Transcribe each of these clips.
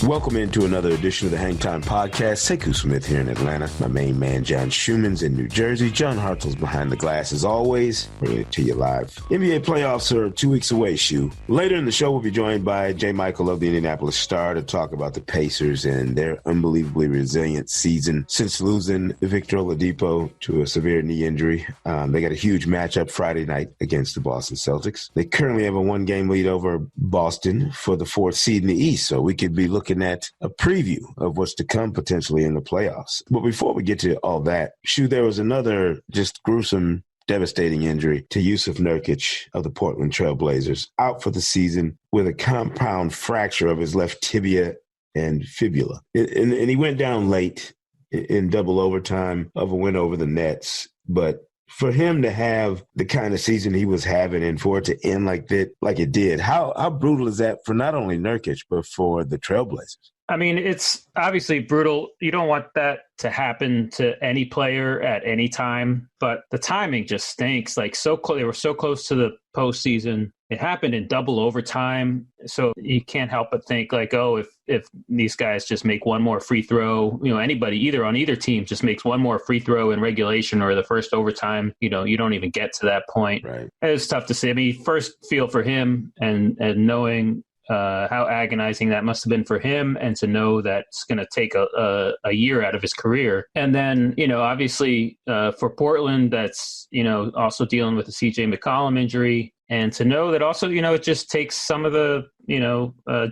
Welcome into another edition of the Hang Time Podcast. Sekou Smith here in Atlanta. My main man, John Schumann's in New Jersey. John Hartzell's behind the glass as always. We're to you live. NBA playoffs are 2 weeks away, Shu. Later in the show, we'll be joined by J. Michael of the Indianapolis Star to talk about the Pacers and their unbelievably resilient season since losing Victor Oladipo to a severe knee injury. They got a huge matchup Friday night against the Boston Celtics. They currently have a one-game lead over Boston for the fourth seed in the East, so we could be looking at a preview of what's to come potentially in the playoffs. But before we get to all that, Shu, there was another just gruesome, devastating injury to Jusuf Nurkic of the Portland Trail Blazers, out for the season with a compound fracture of his left tibia and fibula. And he went down late in double overtime of a win over the Nets. But for him to have the kind of season he was having and for it to end like that, like it did, how brutal is that for not only Nurkic, but for the Trailblazers? I mean, it's obviously brutal. You don't want that to happen to any player at any time, but the timing just stinks. Like they were so close to the postseason. It happened in double overtime. So you can't help but think like, oh, if these guys just make one more free throw, anybody either on either team just makes one more free throw in regulation or the first overtime, you don't even get to that point. Right. It's tough to say. I mean, first feel for him and knowing how agonizing that must have been for him, and to know that it's going to take a year out of his career. And then, obviously for Portland, that's, also dealing with the CJ McCollum injury. And to know that also, it just takes some of the,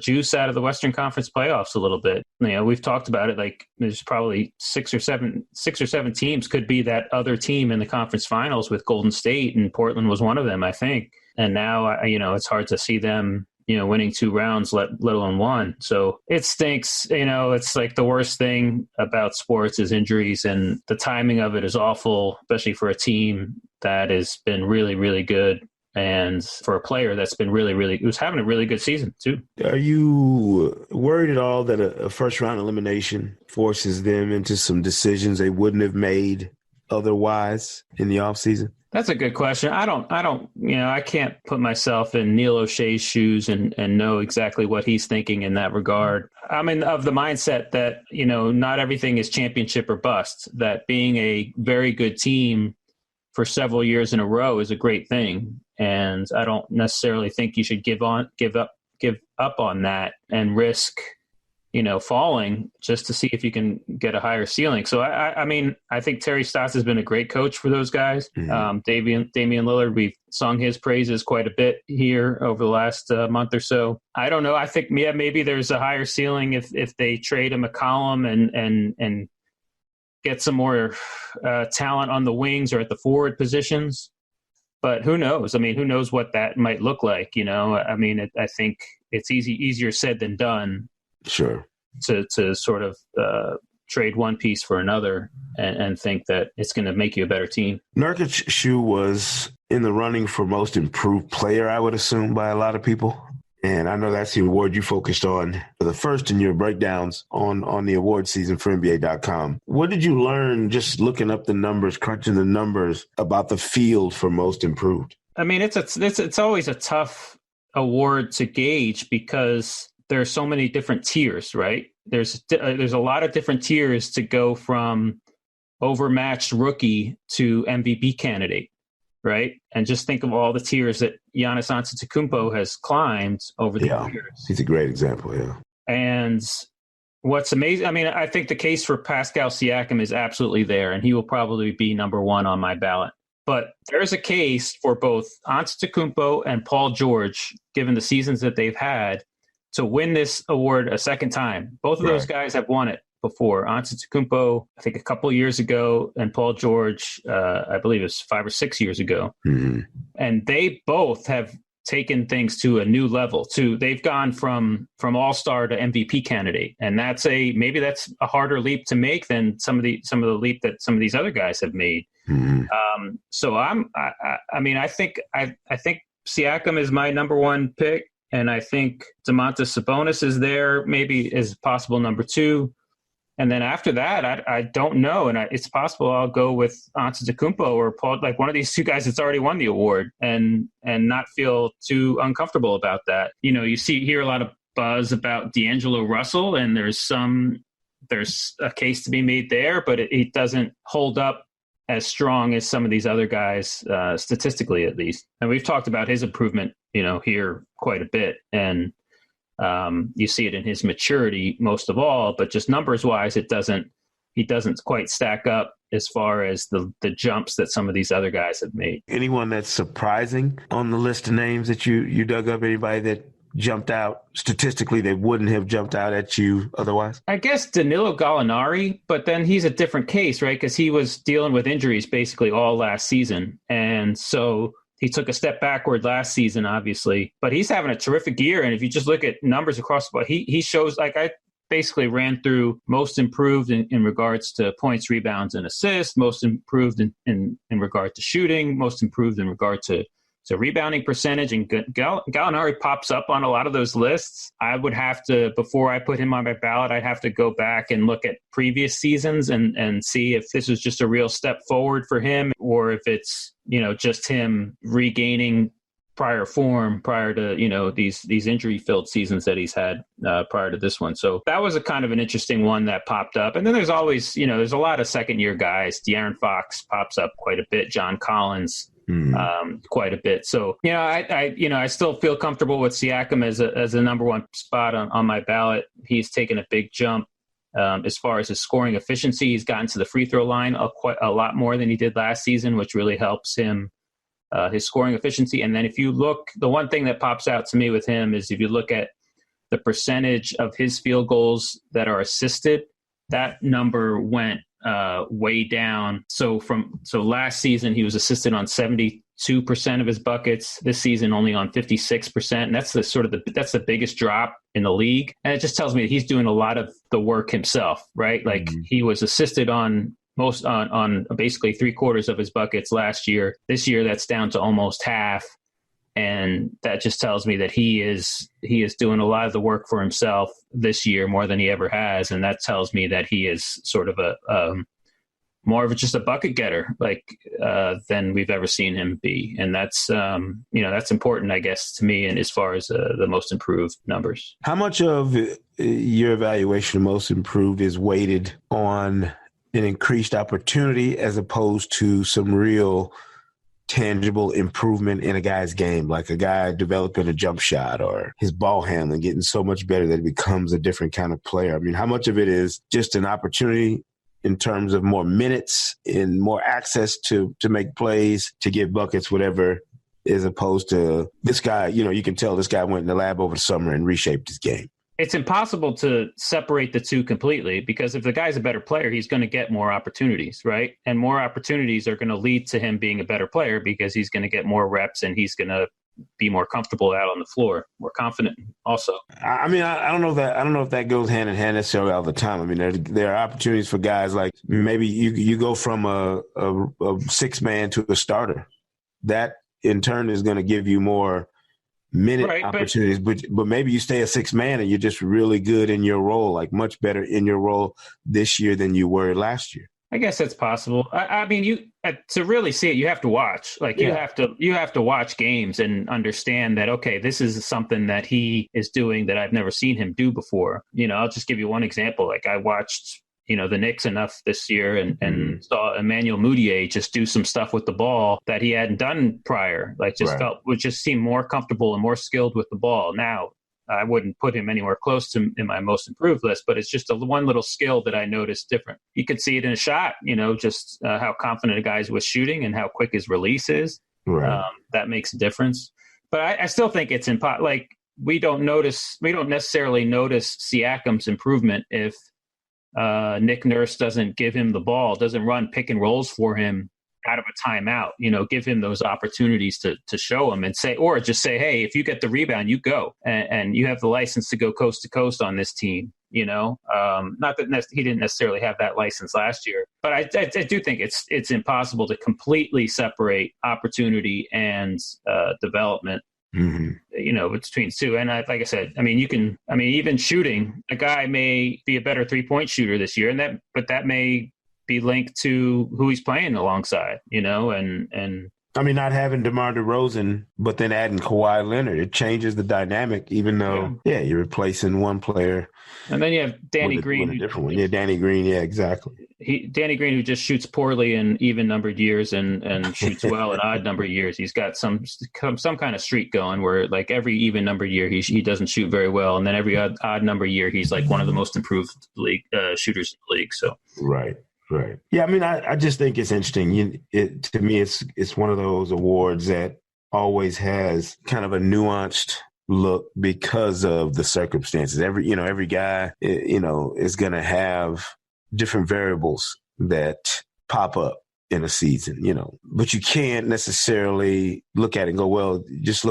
juice out of the Western Conference playoffs a little bit. We've talked about it, like there's probably six or seven teams could be that other team in the conference finals with Golden State, and Portland was one of them, I think. And now, it's hard to see them, winning 2 rounds, let alone one. So it stinks. It's like the worst thing about sports is injuries, and the timing of it is awful, especially for a team that has been really, really good. And for a player that's been who's having a really good season too. Are you worried at all that a first round elimination forces them into some decisions they wouldn't have made otherwise in the offseason? That's a good question. I can't put myself in Neil O'Shea's shoes and know exactly what he's thinking in that regard. I'm of the mindset that, not everything is championship or bust, that being a very good team for several years in a row is a great thing. And I don't necessarily think you should give up on that and risk, falling just to see if you can get a higher ceiling. So I think Terry Stotts has been a great coach for those guys. Mm-hmm. Damian Lillard, we've sung his praises quite a bit here over the last month or so. I don't know. I think maybe there's a higher ceiling if they trade a McCollum and get some more talent on the wings or at the forward positions. But who knows? I mean, who knows what that might look like? I think it's easier said than done. Sure. To sort of trade one piece for another and think that it's going to make you a better team. Nurkic, Shu, was in the running for most improved player, I would assume, by a lot of people. And I know that's the award you focused on the first in your breakdowns on the award season for NBA.com. What did you learn just looking up the numbers, crunching the numbers about the field for most improved? I mean, it's always a tough award to gauge because there are so many different tiers, right? There's a lot of different tiers to go from overmatched rookie to MVP candidate, right? And just think of all the tiers that Giannis Antetokounmpo has climbed over the years. He's a great example, yeah. And what's amazing, I think the case for Pascal Siakam is absolutely there, and he will probably be number 1 on my ballot. But there's a case for both Antetokounmpo and Paul George, given the seasons that they've had, to win this award a second time. Both of those guys have won it before. Antetokounmpo, I think a couple years ago, and Paul George, I believe it was 5 or 6 years ago. Mm-hmm. And they both have taken things to a new level. They've gone from all-star to MVP candidate, and maybe that's a harder leap to make than some of the leap that some of these other guys have made. Mm-hmm. So I think Siakam is my number 1 pick. And I think Domantas Sabonis is there, maybe is possible number 2. And then after that, I don't know. And it's possible I'll go with Antetokounmpo or Paul, like one of these two guys that's already won the award, and not feel too uncomfortable about that. You know, hear a lot of buzz about D'Angelo Russell, and there's a case to be made there, but it doesn't hold up as strong as some of these other guys, statistically at least. And we've talked about his improvement, here quite a bit. And you see it in his maturity most of all, but just numbers wise, he doesn't quite stack up as far as the jumps that some of these other guys have made. Anyone that's surprising on the list of names that you dug up? Anybody that jumped out statistically that wouldn't have jumped out at you otherwise? I guess Danilo Gallinari, but then he's a different case, right? Because he was dealing with injuries basically all last season. And so he took a step backward last season, obviously, but he's having a terrific year. And if you just look at numbers across the board, he shows, like, I basically ran through most improved in regards to points, rebounds, and assists, most improved in regard to shooting, most improved in regard to rebounding percentage, and Gallinari pops up on a lot of those lists. I would have to, before I put him on my ballot, I'd have to go back and look at previous seasons and see if this was just a real step forward for him, or if it's, just him regaining prior form prior to, these injury-filled seasons that he's had prior to this one. So that was a kind of an interesting one that popped up. And then there's always, there's a lot of second-year guys. De'Aaron Fox pops up quite a bit. John Collins, quite a bit. So, I still feel comfortable with Siakam as a number one spot on my ballot. He's taken a big jump as far as his scoring efficiency. He's gotten to the free throw line a lot more than he did last season, which really helps him, his scoring efficiency. And then if you look, the one thing that pops out to me with him is if you look at the percentage of his field goals that are assisted, that number went way down. So last season he was assisted on 72% of his buckets. This season only on 56%. And that's that's the biggest drop in the league. And it just tells me that he's doing a lot of the work himself, right? Like he was assisted on basically 3/4 of his buckets last year. This year that's down to almost half. And that just tells me that he is doing a lot of the work for himself this year more than he ever has. And that tells me that he is sort of more of just a bucket getter, than we've ever seen him be. And that's, that's important, I guess, to me, and as far as the most improved numbers. How much of your evaluation of most improved is weighted on an increased opportunity as opposed to some real tangible improvement in a guy's game, like a guy developing a jump shot or his ball handling, getting so much better that he becomes a different kind of player? I mean, how much of it is just an opportunity in terms of more minutes and more access to make plays, to get buckets, whatever, as opposed to this guy, you can tell this guy went in the lab over the summer and reshaped his game? It's impossible to separate the two completely, because if the guy's a better player, he's going to get more opportunities, right? And more opportunities are going to lead to him being a better player because he's going to get more reps and he's going to be more comfortable out on the floor, more confident also. I mean, I don't know if that goes hand in hand necessarily all the time. I mean, there are opportunities for guys like maybe you go from a six man to a starter. That in turn is going to give you more minute opportunities, but maybe you stay a six man and you're just really good in your role, like much better in your role this year than you were last year. I guess that's possible. I mean, to really see it, you have to watch. You have to watch games and understand that, okay, this is something that he is doing that I've never seen him do before. I'll just give you one example. Like I watched, the Knicks enough this year and saw Emmanuel Mudiay just do some stuff with the ball that he hadn't done prior. Would just seem more comfortable and more skilled with the ball. Now, I wouldn't put him anywhere close to in my most improved list, but it's just one little skill that I noticed different. You could see it in a shot, just how confident a guy is with shooting and how quick his release is. Right. That makes a difference. But I still think it's we don't necessarily notice Siakam's improvement if Nick Nurse doesn't give him the ball, doesn't run pick and rolls for him out of a timeout, give him those opportunities to show him and say, or just say, hey, if you get the rebound, you go and you have the license to go coast to coast on this team, not that he didn't necessarily have that license last year, but I do think it's impossible to completely separate opportunity and development. Between two. And like I said, even shooting, a guy may be a better 3-point shooter this year, but that may be linked to who he's playing alongside, and I mean, not having DeMar DeRozan, but then adding Kawhi Leonard, it changes the dynamic, even though, you're replacing one player. And then you have Danny Green. With a different one. Yeah, Danny Green. Yeah, exactly. Danny Green, who just shoots poorly in even-numbered years and shoots well in odd-numbered years. He's got some kind of streak going where, like, every even-numbered year he doesn't shoot very well, and then every odd-number year he's like one of the most improved league shooters in the league. So right. Yeah, I mean, I just think it's interesting. To me, it's one of those awards that always has kind of a nuanced look because of the circumstances. Every guy, is going to have different variables that pop up in a season, but you can't necessarily look at it and go, well, just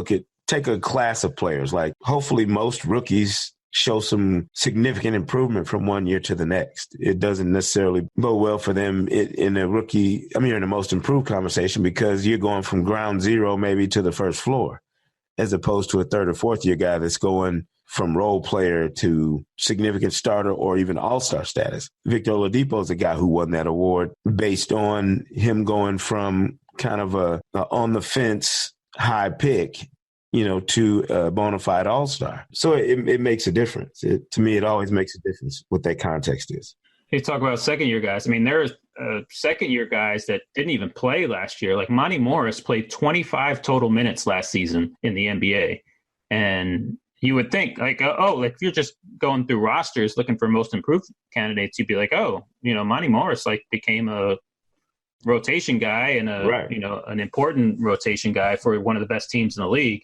take a class of players. Like, hopefully most rookies show some significant improvement from one year to the next. It doesn't necessarily go well for them in the most improved conversation, because you're going from ground zero maybe to the first floor, as opposed to a third or fourth year guy that's going from role player to significant starter or even all-star status. Victor Oladipo is a guy who won that award based on him going from kind of a on the fence high pick, to a bona fide all-star. So it makes a difference. To me, it always makes a difference what that context is. You talk about second-year guys. I mean, there's second-year guys that didn't even play last year. Like, Monty Morris played 25 total minutes last season in the NBA. And you would think, like, if you're just going through rosters looking for most improved candidates, you'd be like, Monty Morris, like, became a rotation guy and an important rotation guy for one of the best teams in the league.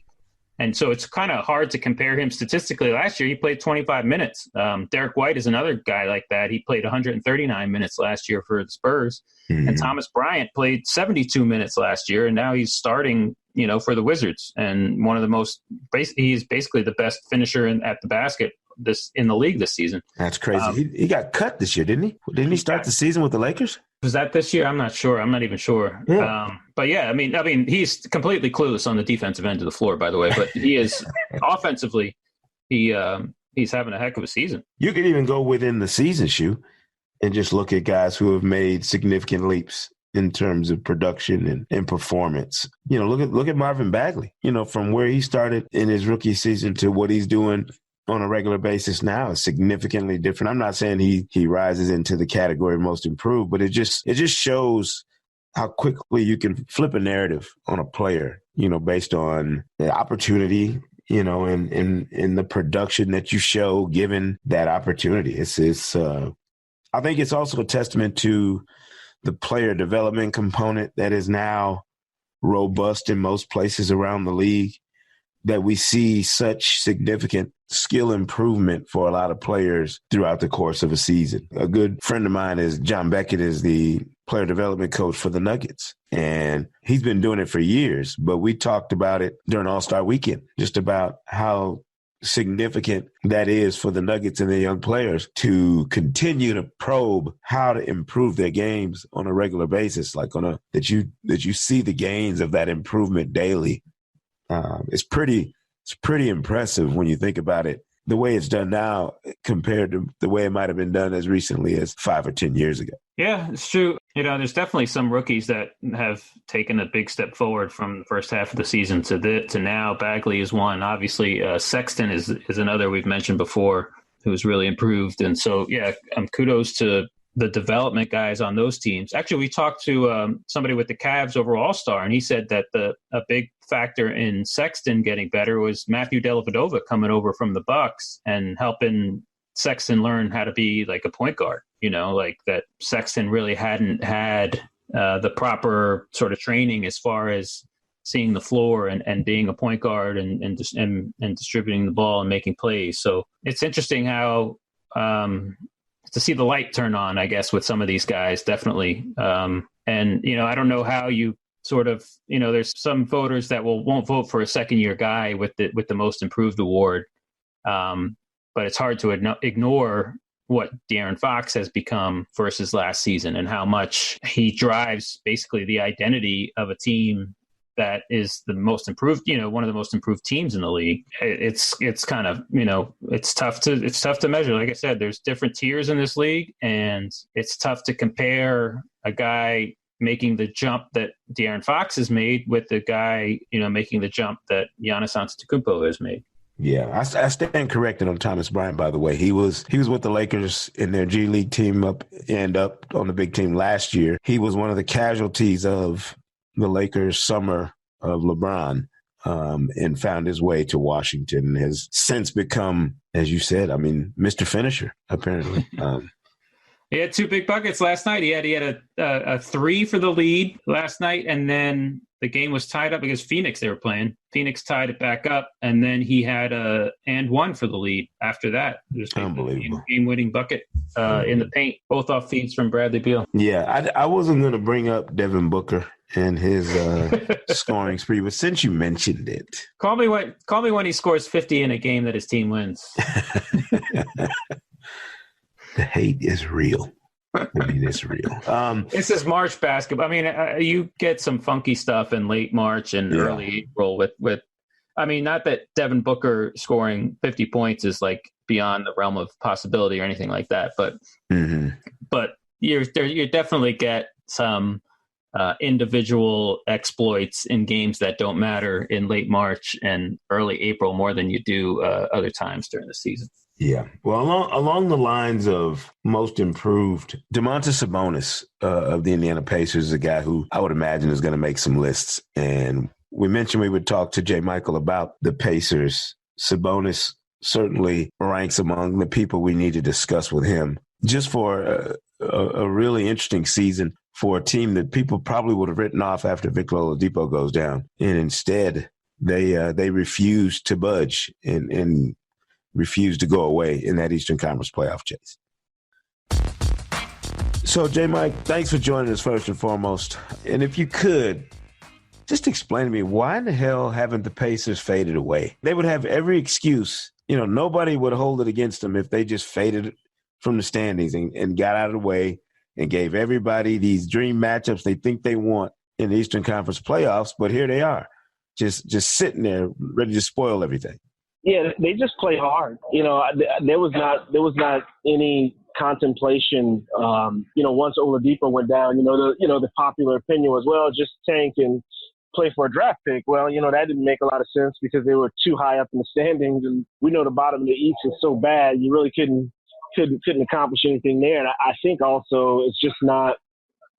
And so it's kind of hard to compare him statistically. Last year, he played 25 minutes. Derek White is another guy like that. He played 139 minutes last year for the Spurs. Mm-hmm. And Thomas Bryant played 72 minutes last year, and now he's starting, for the Wizards. And he's basically the best finisher at the basket in the league this season. That's crazy. He got cut this year, didn't he? Didn't he start the season with the Lakers? Was that this year? I'm not sure. I'm not even sure. Yeah. But yeah, I mean, he's completely clueless on the defensive end of the floor, by the way. But he is offensively, he's having a heck of a season. You could even go within the season, Shu, and just look at guys who have made significant leaps in terms of production and performance. Look at Marvin Bagley. From where he started in his rookie season to what he's doing on a regular basis now is significantly different. I'm not saying he rises into the category of most improved, but it just shows how quickly you can flip a narrative on a player, based on the opportunity, and in the production that you show given that opportunity. I think it's also a testament to the player development component that is now robust in most places around the league, that we see such significant skill improvement for a lot of players throughout the course of a season. A good friend of mine is John Beckett, is the player development coach for the Nuggets. And he's been doing it for years, but we talked about it during All-Star Weekend, just about how significant that is for the Nuggets and their young players to continue to probe how to improve their games on a regular basis, that you see the gains of that improvement daily. It's pretty impressive when you think about it, the way it's done now compared to the way it might have been done as recently as 5 or 10 years ago. Yeah, it's true. There's definitely some rookies that have taken a big step forward from the first half of the season to now. Bagley is one. Obviously, Sexton is another we've mentioned before, who's really improved. And so, kudos to the development guys on those teams. Actually, we talked to somebody with the Cavs over All-Star, and he said that a big factor in Sexton getting better was Matthew Dellavedova coming over from the Bucks and helping Sexton learn how to be like a point guard. Like that Sexton really hadn't had the proper sort of training as far as seeing the floor and being a point guard and distributing the ball and making plays. So it's interesting how to see the light turn on, I guess, with some of these guys, definitely. And I don't know how you sort of, there's some voters that won't vote for a second year guy with the most improved award. But it's hard to ignore what De'Aaron Fox has become versus last season and how much he drives basically the identity of a team that is the most improved, one of the most improved teams in the league. It's kind of, it's tough to measure. Like I said, there's different tiers in this league, and it's tough to compare a guy making the jump that De'Aaron Fox has made with the guy, making the jump that Giannis Antetokounmpo has made. Yeah, I stand corrected on Thomas Bryant, by the way. He was with the Lakers in their G League team up on the big team last year. He was one of the casualties of the Lakers' summer of LeBron, and found his way to Washington and has since become, as you said, Mr. Finisher, apparently. He had 2 big buckets last night. He had a 3 for the lead last night, and then the game was tied up against Phoenix. They were playing. Phoenix tied it back up, and then he had a and 1 for the lead after that. Just unbelievable. Game-winning bucket in the paint, both off feeds from Bradley Beal. Yeah, I wasn't going to bring up Devin Booker and his scoring spree, but since you mentioned it. Call me when he scores 50 in a game that his team wins. The hate is real. It's real. This is March basketball. You get some funky stuff in late March and early April with. Not that Devin Booker scoring 50 points is like beyond the realm of possibility or anything like that, but you definitely get some individual exploits in games that don't matter in late March and early April more than you do other times during the season. Yeah. Well, along the lines of most improved, Domantas Sabonis of the Indiana Pacers is a guy who I would imagine is going to make some lists. And we mentioned we would talk to Jay Michael about the Pacers. Sabonis certainly ranks among the people we need to discuss with him just for a really interesting season for a team that people probably would have written off after Victor Oladipo goes down. And instead, they refuse to budge and refused to go away in that Eastern Conference playoff chase. So, J. Mike, thanks for joining us first and foremost. And if you could, just explain to me, why in the hell haven't the Pacers faded away? They would have every excuse. Nobody would hold it against them if they just faded from the standings and got out of the way and gave everybody these dream matchups they think they want in the Eastern Conference playoffs. But here they are, just sitting there ready to spoil everything. Yeah, they just play hard. There was not any contemplation. Once Oladipo went down, the popular opinion was, well, just tank and play for a draft pick. Well, that didn't make a lot of sense because they were too high up in the standings, and we know the bottom of the East is so bad, you really couldn't accomplish anything there. And I think also it's just not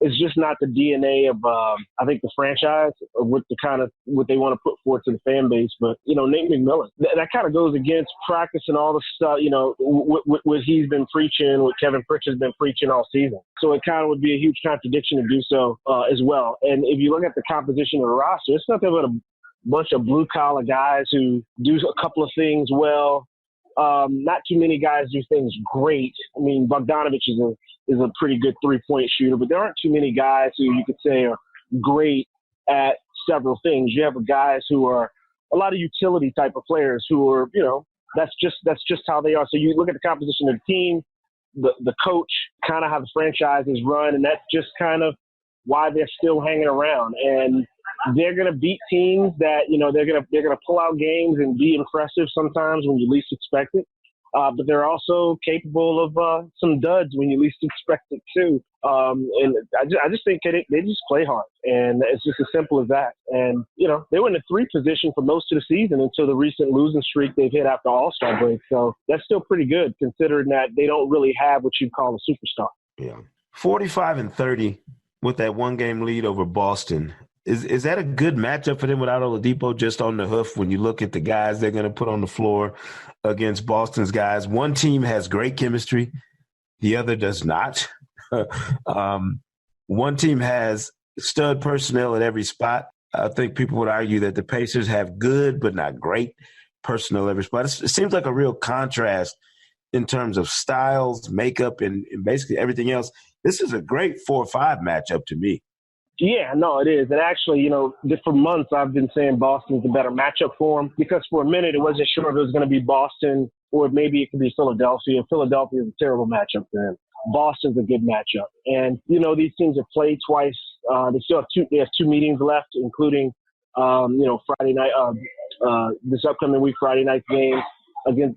the DNA of I think the franchise of what they want to put forth to the fan base. But Nate McMillan, that kind of goes against practice and all the stuff. What he's been preaching, what Kevin Pritchard's been preaching all season. So it kind of would be a huge contradiction to do so as well. And if you look at the composition of the roster, it's nothing but a bunch of blue collar guys who do a couple of things well. Not too many guys do things great. Bogdanovich is a pretty good 3-point shooter, but there aren't too many guys who you could say are great at several things. You have guys who are a lot of utility type of players who are, that's just how they are. So you look at the composition of the team, the coach, kind of how the franchise is run, and that's just kind of why they're still hanging around. And they're going to beat teams that, they're going to pull out games and be impressive sometimes when you least expect it. But they're also capable of some duds when you least expect it too. And I just think they just play hard, and it's just as simple as that. And, they were in the 3 position for most of the season until the recent losing streak they've hit after All-Star break. So that's still pretty good considering that they don't really have what you'd call a superstar. Yeah. 45-30 with that 1-game lead over Boston. Is that a good matchup for them without Oladipo just on the hoof when you look at the guys they're going to put on the floor against Boston's guys? One team has great chemistry. The other does not. One team has stud personnel at every spot. I think people would argue that the Pacers have good but not great personnel at every spot. It seems like a real contrast in terms of styles, makeup, and basically everything else. This is a great 4-5 matchup to me. Yeah, no, it is. And actually, for months I've been saying Boston's the better matchup for them because for a minute it wasn't sure if it was going to be Boston or maybe it could be Philadelphia. Philadelphia is a terrible matchup for them. Boston's a good matchup. And, these teams have played twice. They have 2 meetings left, including, Friday night, this upcoming week, Friday night game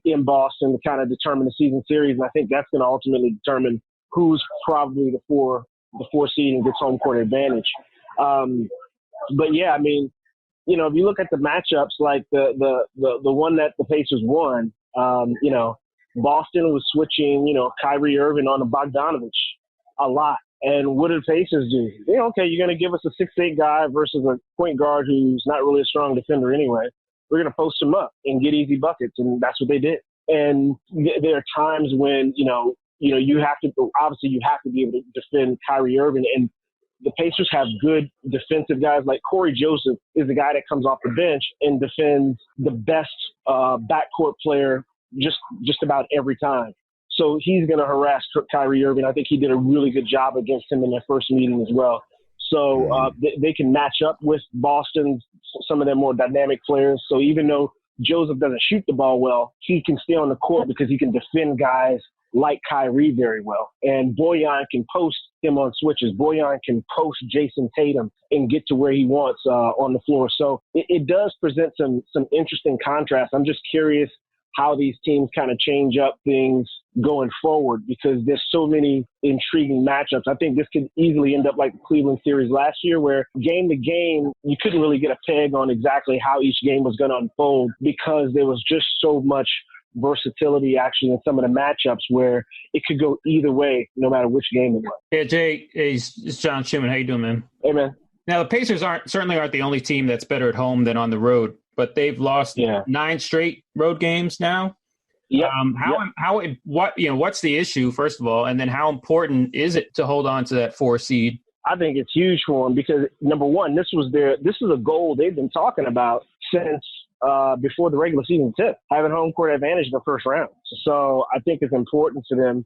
in Boston to kind of determine the season series. And I think that's going to ultimately determine who's probably the 4 the 4 seed and gets home court advantage. But yeah, I mean, you know, if you look at the matchups, like the one that the Pacers won, you know, Boston was switching, you know, Kyrie Irving on to Bogdanovich a lot. And what did the Pacers do? You know, okay, you're going to give us a 6'8" guy versus a point guard who's not really a strong defender anyway. We're going to post him up and get easy buckets, and that's what they did. And there are times when, you know, you have to be able to defend Kyrie Irving, and the Pacers have good defensive guys. Like Corey Joseph is the guy that comes off the bench and defends the best backcourt player just about every time. So he's going to harass Kyrie Irving. I think he did a really good job against him in their first meeting as well. So they can match up with Boston, some of their more dynamic players. So even though Joseph doesn't shoot the ball well, he can stay on the court because he can defend guys like Kyrie very well. And Bojan can post him on switches. Bojan can post Jason Tatum and get to where he wants on the floor. So it does present some interesting contrast. I'm just curious how these teams kind of change up things going forward because there's so many intriguing matchups. I think this could easily end up like the Cleveland series last year where game to game, you couldn't really get a peg on exactly how each game was going to unfold because there was just so much versatility actually in some of the matchups where it could go either way no matter which game it was. Yeah, Jay, it's John Schumann. How you doing, man? Hey, man. Now, the Pacers certainly aren't the only team that's better at home than on the road, but they've lost 9 straight road games now. Yeah. What's the issue, first of all, and then how important is it to hold on to that 4 seed? I think it's huge for them because number one, this is a goal they've been talking about since before the regular season tip, having home court advantage in the first round. So I think it's important to them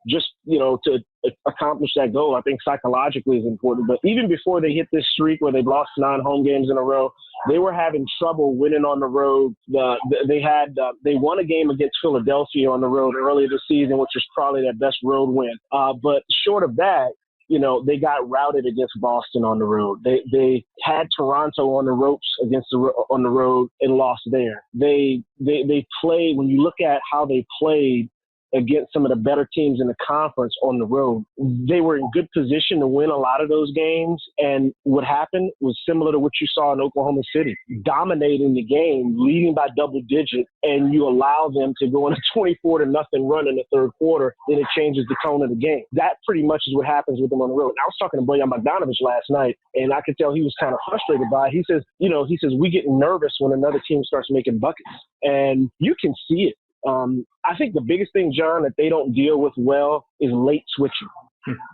just, you know, to accomplish that goal. I think psychologically is important. But even before they hit this streak where they've lost 9 home games in a row, they were having trouble winning on the road. They won a game against Philadelphia on the road earlier this season, which was probably their best road win. But short of that, you know, they got routed against Boston on the road. They had Toronto on the ropes on the road and lost there. They played, when you look at how they played against some of the better teams in the conference on the road, they were in good position to win a lot of those games. And what happened was similar to what you saw in Oklahoma City, dominating the game, leading by double digits, and you allow them to go on a 24-0 run in the third quarter, then it changes the tone of the game. That pretty much is what happens with them on the road. And I was talking to Bojan Bogdanovich last night, and I could tell he was kind of frustrated by it. He says, we get nervous when another team starts making buckets, and you can see it. I think the biggest thing, John, that they don't deal with well is late switching.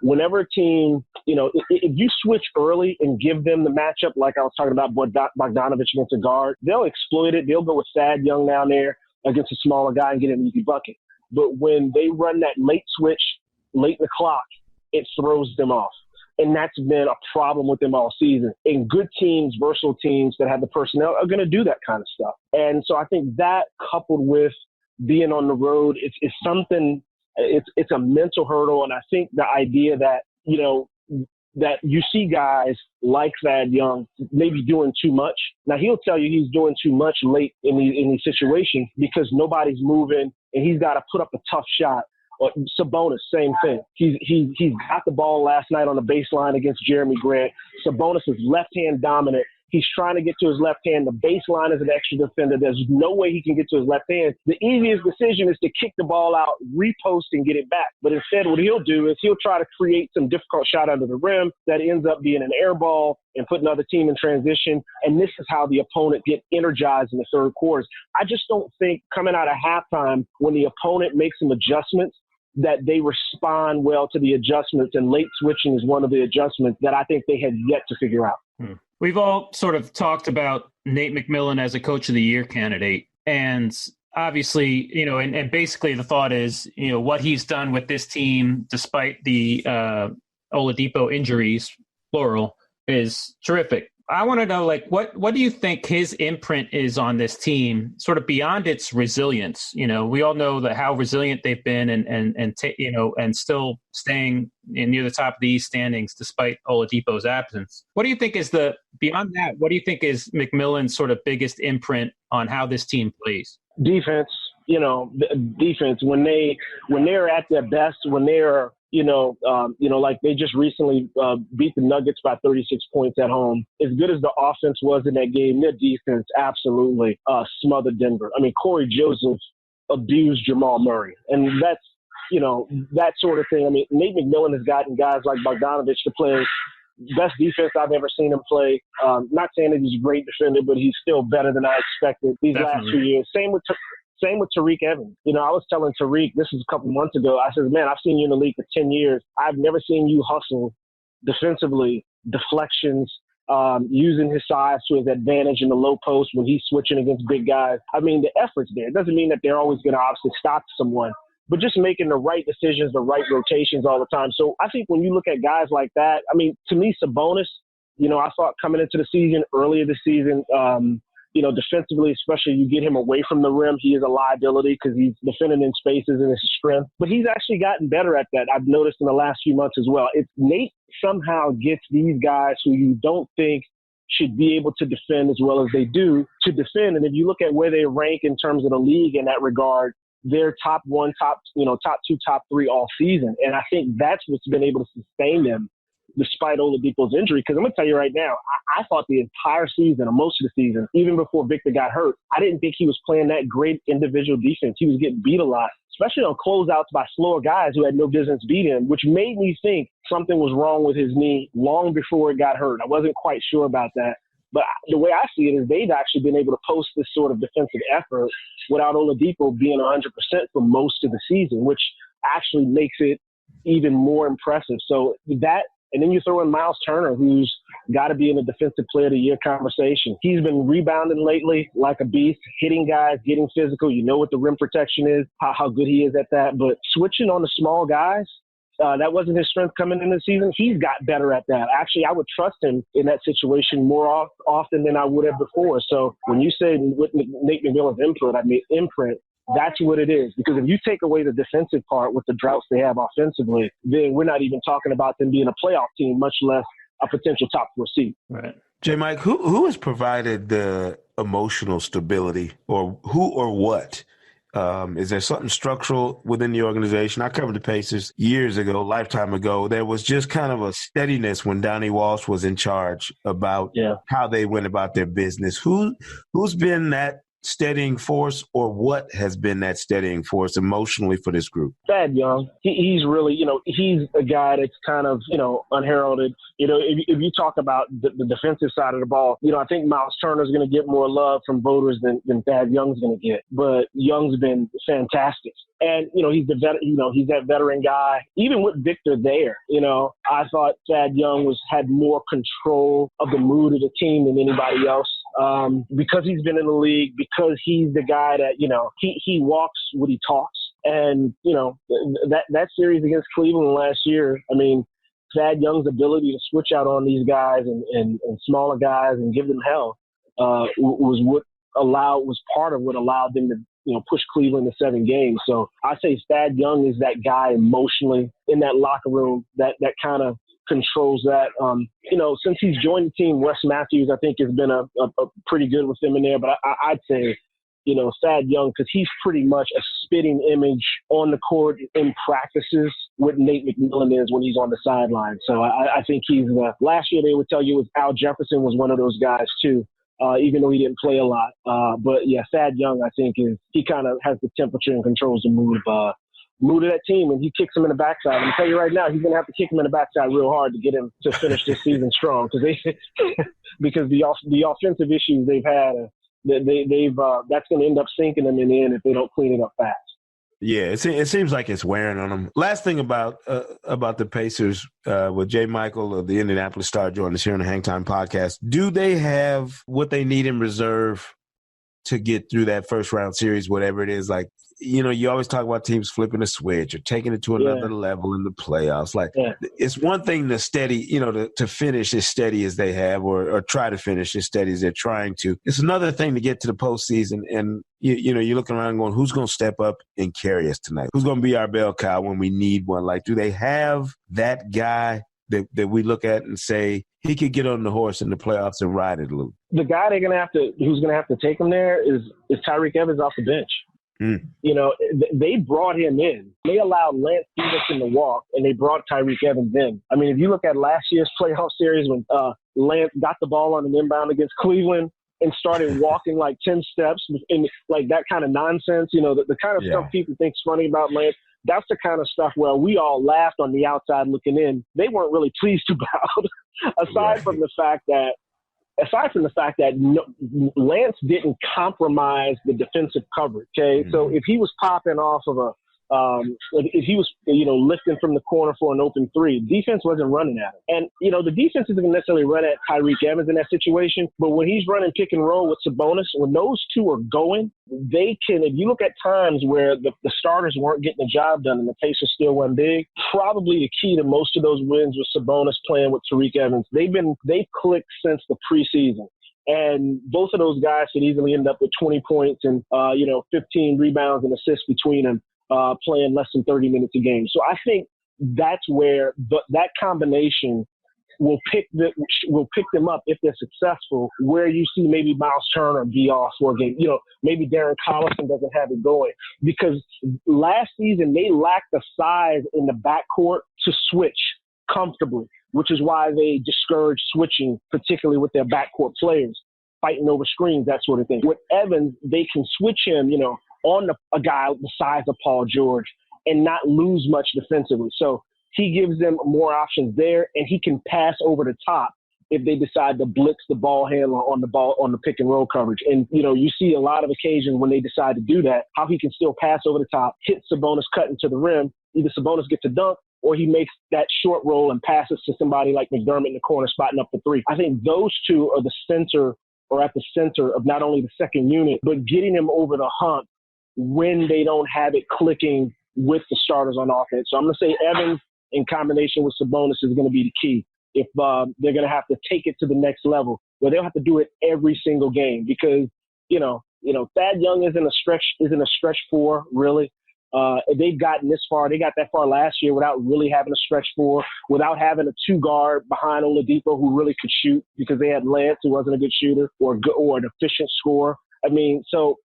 Whenever a team, you know, if you switch early and give them the matchup, like I was talking about Bogdanovich against a guard, they'll exploit it. They'll go with Thad Young down there against a smaller guy and get an easy bucket. But when they run that late switch, late in the clock, it throws them off. And that's been a problem with them all season. And good teams, versatile teams that have the personnel are going to do that kind of stuff. And so I think that coupled with being on the road, it's something, it's a mental hurdle. And I think the idea that, you know, that you see guys like Thad Young maybe doing too much. Now, he'll tell you he's doing too much late in these situations because nobody's moving and he's got to put up a tough shot. Or Sabonis, same thing. He's got the ball last night on the baseline against Jeremy Grant. Sabonis is left-hand dominant. He's trying to get to his left hand. The baseline is an extra defender. There's no way he can get to his left hand. The easiest decision is to kick the ball out, repost, and get it back. But instead, what he'll do is he'll try to create some difficult shot under the rim that ends up being an air ball and put another team in transition. And this is how the opponent get energized in the third quarters. I just don't think coming out of halftime when the opponent makes some adjustments that they respond well to the adjustments, and late switching is one of the adjustments that I think they had yet to figure out. We've all sort of talked about Nate McMillan as a Coach of the Year candidate. And obviously, you know, and basically the thought is, you know, what he's done with this team, despite the Oladipo injuries, plural, is terrific. I want to know, like, what do you think his imprint is on this team, sort of beyond its resilience? You know, we all know that how resilient they've been and still staying near the top of the East standings despite Oladipo's absence. What do you think is beyond that? What do you think is McMillan's sort of biggest imprint on how this team plays? Defense. You know, defense, when they're at their best, when they're Like they just recently beat the Nuggets by 36 points at home. As good as the offense was in that game, their defense absolutely smothered Denver. I mean, Corey Joseph abused Jamal Murray, and that's, that sort of thing. I mean, Nate McMillan has gotten guys like Bogdanovich to play best defense I've ever seen him play. Not saying that he's a great defender, but he's still better than I expected these last 2 years. Same with Tariq Evans. I was telling Tariq, this was a couple months ago, I said, man, I've seen you in the league for 10 years. I've never seen you hustle defensively, deflections, using his size to his advantage in the low post when he's switching against big guys. I mean, the effort's there. It doesn't mean that they're always going to obviously stop someone, but just making the right decisions, the right rotations all the time. So I think when you look at guys like that, I mean, to me, Sabonis, I thought coming into the season, earlier this season, defensively, especially, you get him away from the rim, he is a liability because he's defending in spaces and his strength. But he's actually gotten better at that, I've noticed in the last few months as well. Nate somehow gets these guys who you don't think should be able to defend as well as they do to defend. And if you look at where they rank in terms of the league in that regard, they're top one, top two, top three all season. And I think that's what's been able to sustain them despite Oladipo's injury. Because I'm going to tell you right now, I thought the entire season, or most of the season, even before Victor got hurt, I didn't think he was playing that great individual defense. He was getting beat a lot, especially on closeouts by slower guys who had no business beating him, which made me think something was wrong with his knee long before it got hurt. I wasn't quite sure about that. But the way I see it is they've actually been able to post this sort of defensive effort without Oladipo being 100% for most of the season, which actually makes it even more impressive. So that, and then you throw in Miles Turner, who's got to be in the Defensive Player of the Year conversation. He's been rebounding lately like a beast, hitting guys, getting physical. You know what the rim protection is, how good he is at that. But switching on the small guys, that wasn't his strength coming into the season. He's got better at that. Actually, I would trust him in that situation more often than I would have before. So when you say with Nate McMillan's imprint, that's what it is. Because if you take away the defensive part with the droughts they have offensively, then we're not even talking about them being a playoff team, much less a potential top 4 seed. Right. J. Mike, who has provided the emotional stability, or who or what? Is there something structural within the organization? I covered the Pacers years ago, lifetime ago. There was just kind of a steadiness when Donnie Walsh was in charge about how they went about their business. Who's been that steadying force, or what has been that steadying force emotionally for this group? Thad Young. He's really, he's a guy that's kind of, unheralded. If you talk about the defensive side of the ball, I think Miles Turner's going to get more love from voters than Thad Young's going to get. But Young's been fantastic. And, he's he's that veteran guy. Even with Victor there, I thought Thad Young had more control of the mood of the team than anybody else. Because he's been in the league, because he's the guy that, he walks what he talks. And, that series against Cleveland last year, I mean, Thad Young's ability to switch out on these guys and smaller guys and give them hell was part of what allowed them to, push Cleveland to 7 games. So I say Thad Young is that guy emotionally in that locker room that kind of controls that. Since he's joined the team, Wes Matthews, I think, has been a pretty good with him in there. But I'd say, Thad Young, because he's pretty much a spitting image on the court in practices what Nate McMillan is when he's on the sideline. So I think he's last year they would tell you Al Jefferson was one of those guys too, even though he didn't play a lot. But yeah, Thad Young, I think, he kind of has the temperature and controls the mood of that team, and he kicks him in the backside. I'm going to tell you right now, he's going to have to kick him in the backside real hard to get him to finish this season strong, because the offensive issues they've had, that's going to end up sinking them in the end if they don't clean it up fast. Yeah, it seems like it's wearing on them. Last thing about the Pacers, with J. Michael of the Indianapolis Star joining us here on the Hang Time Podcast, do they have what they need in reserve to get through that first round series, whatever it is? Like, you always talk about teams flipping a switch or taking it to another level in the playoffs. Like, it's one thing to steady, to finish as steady as they have, or try to finish as steady as they're trying to. It's another thing to get to the postseason, and you're looking around going, who's going to step up and carry us tonight? Who's going to be our bell cow when we need one? Like, do they have that guy that we look at and say he could get on the horse in the playoffs and ride it a little? The guy who's going to have to take him there is Tyreke Evans off the bench. You know, they brought him in. They allowed Lance Stevenson to walk, and they brought Tyreke Evans in. I mean, if you look at last year's playoff series when Lance got the ball on an inbound against Cleveland and started walking like 10 steps and like that kind of nonsense, you know, the kind of stuff people think's funny about Lance, that's the kind of stuff where we all laughed on the outside looking in. They weren't really pleased about, aside from the fact that Lance didn't compromise the defensive coverage. Okay, so if he was popping off of if he was, you know, lifting from the corner for an open three, defense wasn't running at him. And, you know, the defense isn't necessarily run at Tyreke Evans in that situation, but when he's running pick and roll with Sabonis, when those two are going, they can, if you look at times where the starters weren't getting the job done and the Pacers still went big, probably the key to most of those wins was Sabonis playing with Tyreke Evans. They've clicked since the preseason. And both of those guys could easily end up with 20 points and, 15 rebounds and assists between them. Playing less than 30 minutes a game. So I think that's where that combination will pick them up if they're successful, where you see maybe Miles Turner be off for a game. You know, maybe Darren Collison doesn't have it going. Because last season they lacked the size in the backcourt to switch comfortably, which is why they discouraged switching, particularly with their backcourt players, fighting over screens, that sort of thing. With Evans, they can switch him, you know, on a guy the size of Paul George and not lose much defensively. So he gives them more options there, and he can pass over the top if they decide to blitz the ball handler on the pick and roll coverage. And, you know, you see a lot of occasions when they decide to do that, how he can still pass over the top, hit Sabonis cutting to the rim. Either Sabonis gets a dunk or he makes that short roll and passes to somebody like McDermott in the corner spotting up the three. I think those two are the center or at the center of not only the second unit, but getting them over the hump when they don't have it clicking with the starters on offense. So I'm going to say Evans in combination with Sabonis is going to be the key. If they're going to have to take it to the next level, where they'll have to do it every single game because, you know, Thad Young isn't a stretch four, really. They've gotten this far. They got that far last year without really having a stretch four, without having a two guard behind Oladipo who really could shoot because they had Lance who wasn't a good shooter or an efficient scorer. I mean, so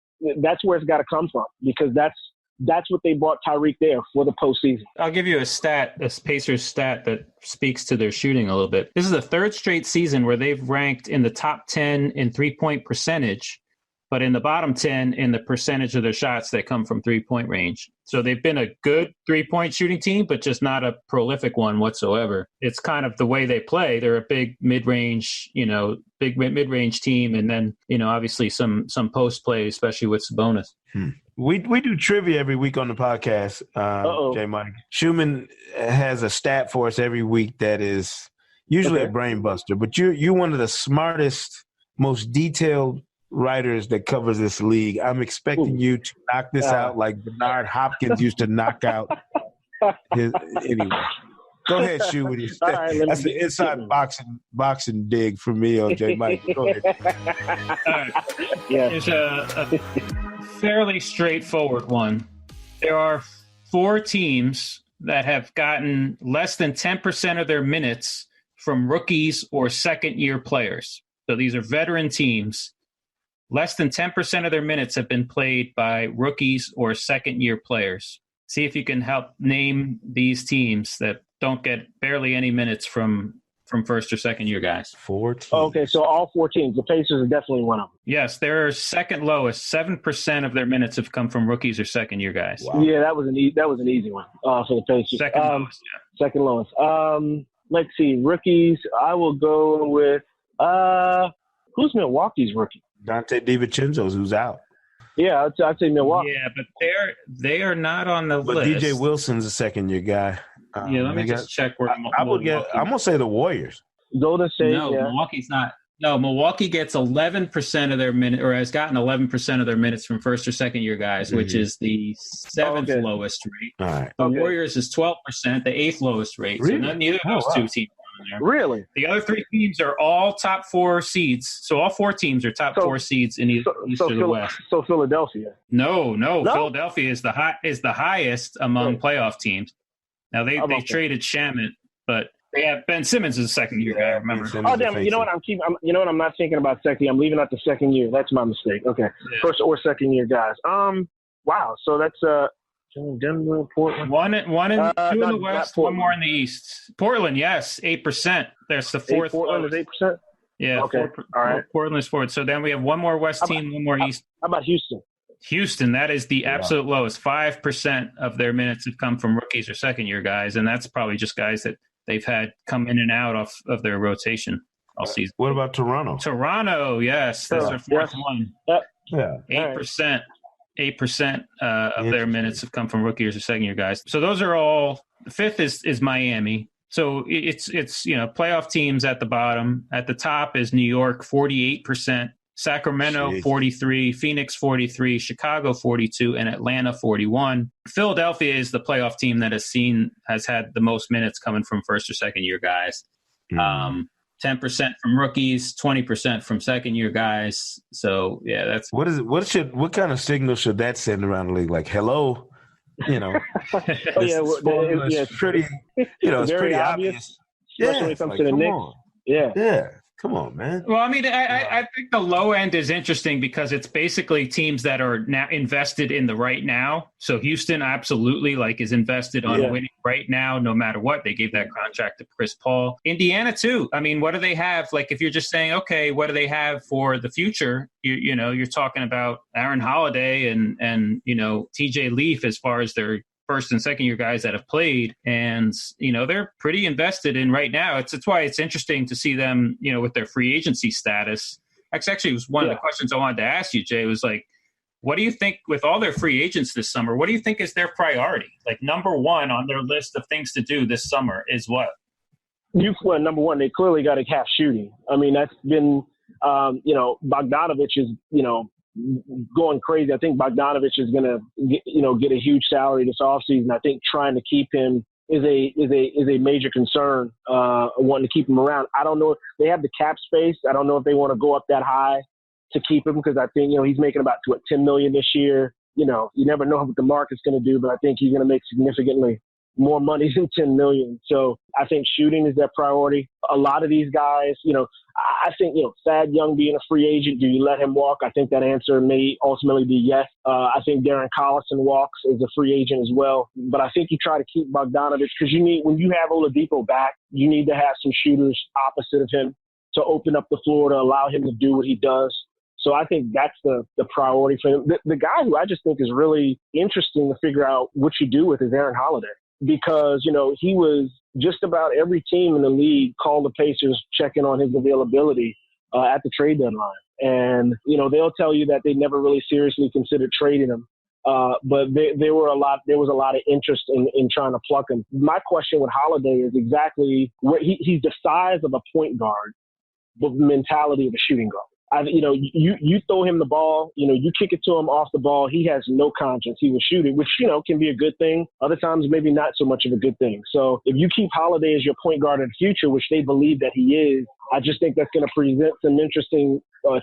that's where it's got to come from because that's what they brought Tyreke there for the postseason. I'll give you a Pacers stat that speaks to their shooting a little bit. This is the third straight season where they've ranked in the top 10 in three-point percentage, but in the bottom 10 in the percentage of their shots that come from three-point range. So they've been a good three-point shooting team, but just not a prolific one whatsoever. It's kind of the way they play. They're a big mid-range, mid-range team, and then, obviously some post play, especially with Sabonis. We do trivia every week on the podcast, J. Mike. Schumann has a stat for us every week that is usually a brain buster, but you're one of the smartest, most detailed writers that covers this league. I'm expecting you to knock this out like Bernard Hopkins used to knock out his anyway. Go ahead, Shu, with your that's the inside boxing dig for me on J. Mike. Go ahead. All right. Yeah. There's a fairly straightforward one. There are 4 teams that have gotten less than 10% of their minutes from rookies or second-year players. So these are veteran teams. Less than 10% of their minutes have been played by rookies or second-year players. See if you can help name these teams that don't get barely any minutes from first or second-year guys. 4 teams. Okay, so all 4 teams. The Pacers are definitely one of them. Yes, they're second lowest. 7% of their minutes have come from rookies or second-year guys. Wow. Yeah, that was an easy one for the Pacers. Second lowest, yeah. Second lowest. Let's see. Rookies, I will go with who's Milwaukee's rookie? Dante DiVincenzo's who's out. Yeah, I'd say Milwaukee. Yeah, but they are not on the but list. DJ Wilson's a second-year guy. Let me just check where I'm going to say the Warriors. Golden State, No, yeah. Milwaukee's not. No, Milwaukee gets 11% of their minutes, or has gotten 11% of their minutes from first or second-year guys, which is the 7th lowest rate. All right. The Warriors is 12%, the 8th lowest rate. Really? So neither of those 2 teams are in there. Really? The other 3 teams are all top 4 seeds. So all 4 teams are top 4 seeds in either East or the West. So Philadelphia. No. Philadelphia is the highest among playoff teams. Now they traded Shamet, but they have Ben Simmons as a second-year guy. I remember. Oh damn! You know what? I'm not thinking about second. I'm leaving out the second year. That's my mistake. Okay, first or second-year guys. Wow. So that's Denver, Portland. One and two in the not West, Portland. one more in the East. Portland, yes, 8%. That's the fourth. Portland is 8%. Yeah. Okay. All right. Portland is fourth. So then we have one more West team, one more East. How about Houston? Houston, that is the absolute lowest. 5% of their minutes have come from rookies or second-year guys, and that's probably just guys that they've had come in and out of their rotation all season. What about Toronto? Toronto, yes, that's their fourth one. Yep. Yeah, 8%. 8% of their minutes have come from rookies or second-year guys. So those are all. The fifth is Miami. So it's playoff teams at the bottom. At the top is New York, 48%. Sacramento, 43, Phoenix, 43, Chicago, 42, and Atlanta, 41. Philadelphia is the playoff team that has had the most minutes coming from first or second year guys. 10% from rookies, 20% from second year guys. So yeah, that's what kind of signal should that send around the league? Like, hello, it's pretty, it's pretty obvious. Especially when it comes to the Knicks. Yeah. Come on, man. Well, I mean, I think the low end is interesting because it's basically teams that are now invested in the right now. So Houston absolutely is invested on winning right now, no matter what. They gave that contract to Chris Paul. Indiana too. I mean, what do they have? If you're just saying, okay, what do they have for the future? You're talking about Aaron Holiday and TJ Leaf as far as their first and second year guys that have played, and they're pretty invested in right now. It's why it's interesting to see them with their free agency status. Actually was one of the questions I wanted to ask you, Jay, was what do you think with all their free agents this summer, what do you think is their priority? Number one on their list of things to do this summer is what? Number one, they clearly got to have shooting. I mean, that's been Bogdanovich is going crazy. I think Bogdanovich is going to get a huge salary this offseason. I think trying to keep him is a major concern. Wanting to keep him around. I don't know if they have the cap space. I don't know if they want to go up that high to keep him, because I think he's making about $10 million this year. You never know what the market's going to do, but I think he's going to make significantly more money than $10 million. So I think shooting is their priority. A lot of these guys, I think, Thad Young being a free agent, do you let him walk? I think that answer may ultimately be yes. I think Darren Collison walks as a free agent as well. But I think you try to keep Bogdanovich, because when you have Oladipo back, you need to have some shooters opposite of him to open up the floor to allow him to do what he does. So I think that's the priority for him. The guy who I just think is really interesting to figure out what you do with is Aaron Holiday. Because, he was just about every team in the league called the Pacers checking on his availability at the trade deadline. And, they'll tell you that they never really seriously considered trading him. But there was a lot of interest in trying to pluck him. My question with Holiday is exactly what he's the size of a point guard, but the mentality of a shooting guard. You throw him the ball, you kick it to him off the ball. He has no conscience. He was shooting, which, can be a good thing. Other times, maybe not so much of a good thing. So if you keep Holiday as your point guard in the future, which they believe that he is, I just think that's going to present some interesting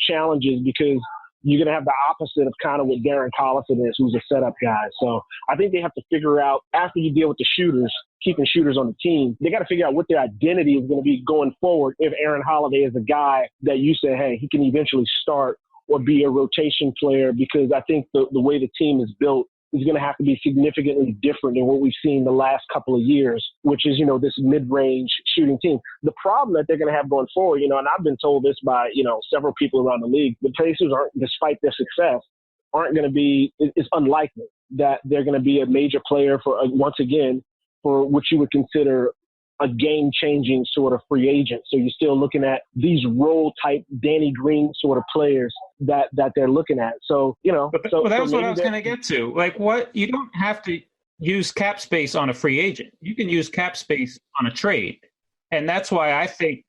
challenges, because you're going to have the opposite of kind of what Darren Collison is, who's a setup guy. So I think they have to figure out, after you deal with the shooters, keeping shooters on the team, they got to figure out what their identity is going to be going forward if Aaron Holiday is a guy that you say, hey, he can eventually start or be a rotation player, because I think the way the team is built is going to have to be significantly different than what we've seen the last couple of years, which is, this mid-range shooting team. The problem that they're going to have going forward, and I've been told this by, several people around the league, the Pacers despite their success, it's unlikely that they're going to be a major player for what you would consider a game-changing sort of free agent. So you're still looking at these role-type Danny Green sort of players that they're looking at. So, But that was what I was going to get to. You don't have to use cap space on a free agent. You can use cap space on a trade. And that's why I think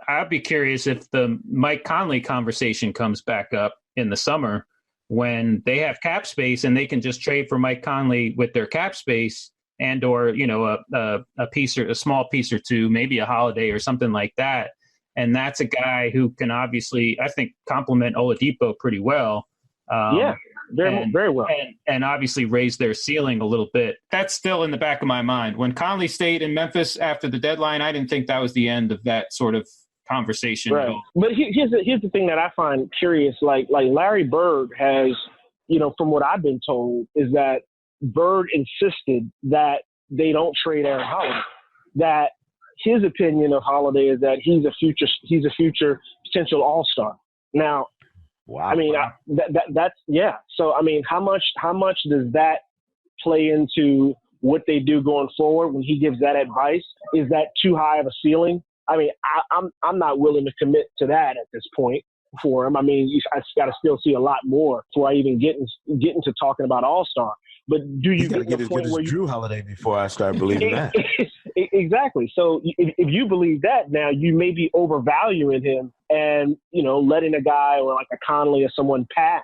I'd be curious if the Mike Conley conversation comes back up in the summer, when they have cap space and they can just trade for Mike Conley with their cap space, and or a piece or a small piece or two, maybe a Holiday or something like that. And that's a guy who can obviously, I think, complement Oladipo pretty well. Very well. And obviously raise their ceiling a little bit. That's still in the back of my mind. When Conley stayed in Memphis after the deadline, I didn't think that was the end of that sort of conversation right. at all. But here's the thing that I find curious. Like Larry Bird has from what I've been told, is that Bird insisted that they don't trade Aaron Holiday. That his opinion of Holiday is that he's a future potential All-Star. Now, wow. I mean, that's yeah. So I mean, how much does that play into what they do going forward when he gives that advice? Is that too high of a ceiling? I mean, I'm not willing to commit to that at this point for him. I mean, I got to still see a lot more before I even get into talking about All-Star. But do you get to the point where Drew Holiday before I start believing that? Exactly. So if you believe that, now you may be overvaluing him and, letting a guy or like a Conley or someone pass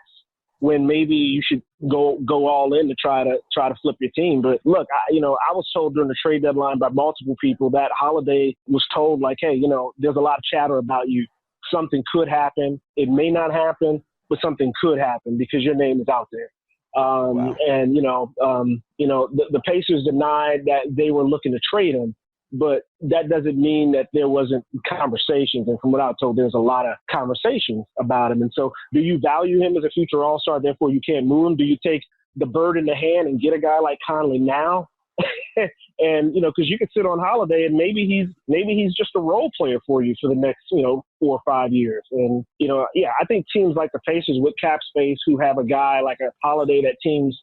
when maybe you should go all in to try to flip your team. But look, I was told during the trade deadline by multiple people that Holiday was told, like, hey, there's a lot of chatter about you. Something could happen. It may not happen, but something could happen because your name is out there. Wow. And, the Pacers denied that they were looking to trade him, but that doesn't mean that there wasn't conversations. And from what I was told, there's a lot of conversations about him. And so do you value him as a future All-Star, therefore you can't move him? Do you take the bird in the hand and get a guy like Conley now? And, because you could sit on Holiday and maybe he's just a role player for you for the next, 4 or 5 years. And, I think teams like the Pacers with cap space who have a guy like a Holiday that teams,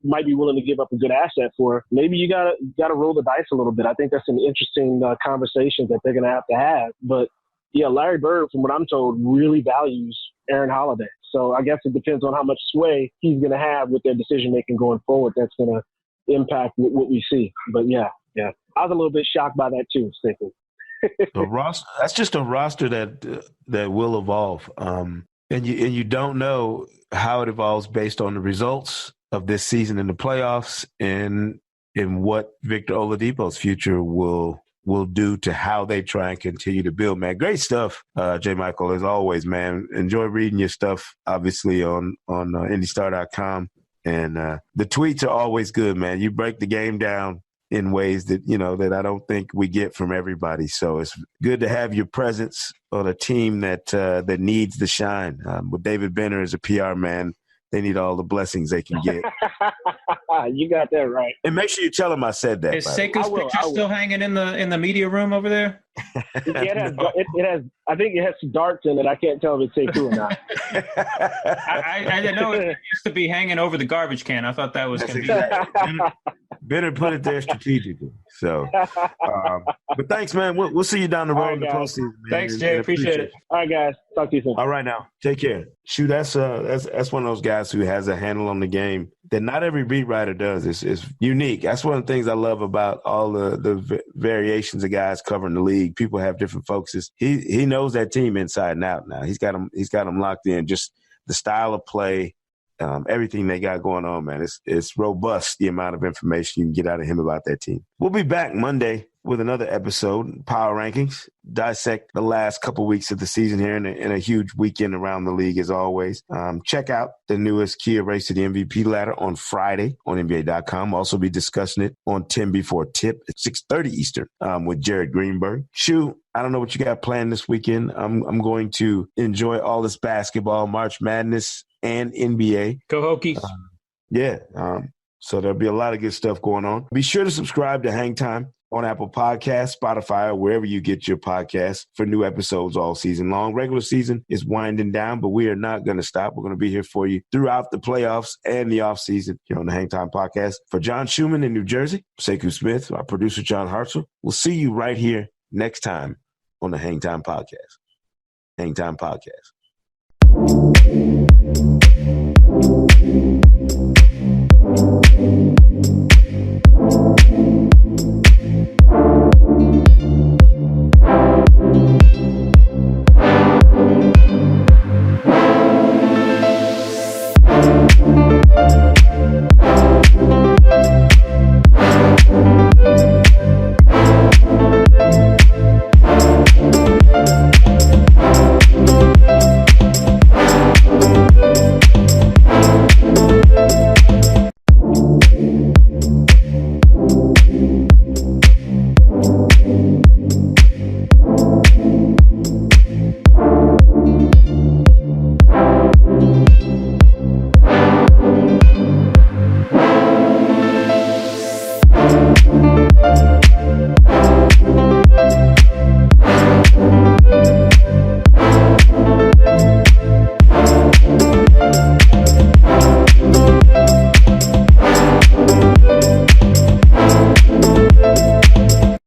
might be willing to give up a good asset for, maybe you gotta roll the dice a little bit. I think that's an interesting conversation that they're going to have. But, yeah, Larry Bird, from what I'm told, really values Aaron Holiday. So I guess it depends on how much sway he's going to have with their decision-making going forward. That's going to impact what we see. But yeah, I was a little bit shocked by that too, Stickler. That's just a roster that will evolve. And you don't know how it evolves based on the results of this season in the playoffs and what Victor Oladipo's future will do to how they try and continue to build, man. Great stuff, J. Michael, as always, man. Enjoy reading your stuff, obviously, on IndyStar.com. And the tweets are always good, man. You break the game down in ways that, that I don't think we get from everybody. So it's good to have your presence on a team that needs the shine. With David Benner as a PR man, they need all the blessings they can get. You got that right. And make sure you tell them I said that. Is Seiko's picture still hanging in the media room over there? It has. I think it has some darts in it. I can't tell if it's Seiko or not. I know it used to be hanging over the garbage can. I thought that was going to be. Better put it there strategically. So, but thanks, man. We'll see you down the road in the postseason. Man. Thanks, Jay. Appreciate it. All right, guys. Talk to you soon. All right, now take care. Shoot, that's one of those guys who has a handle on the game that not every beat writer does. It's unique. That's one of the things I love about all the variations of guys covering the league. People have different focuses. He knows that team inside and out now. He's got them locked in. Just the style of play. Everything they got going on, man. It's robust, the amount of information you can get out of him about that team. We'll be back Monday with another episode, Power Rankings, dissect the last couple weeks of the season here in a huge weekend around the league as always. Check out the newest Kia Race to the MVP ladder on Friday on NBA.com. Also be discussing it on 10 Before Tip at 6:30 Eastern with Jared Greenberg. Shoot, I don't know what you got planned this weekend. I'm going to enjoy all this basketball, March Madness, and NBA. Go Hokies. So there'll be a lot of good stuff going on. Be sure to subscribe to Hang Time on Apple Podcasts, Spotify, or wherever you get your podcasts for new episodes all season long. Regular season is winding down, but we are not going to stop. We're going to be here for you throughout the playoffs and the offseason here on the Hang Time Podcast. For John Schumann in New Jersey, Sekou Smith, our producer John Hartzell, we'll see you right here next time on the Hang Time Podcast. Hang Time Podcast.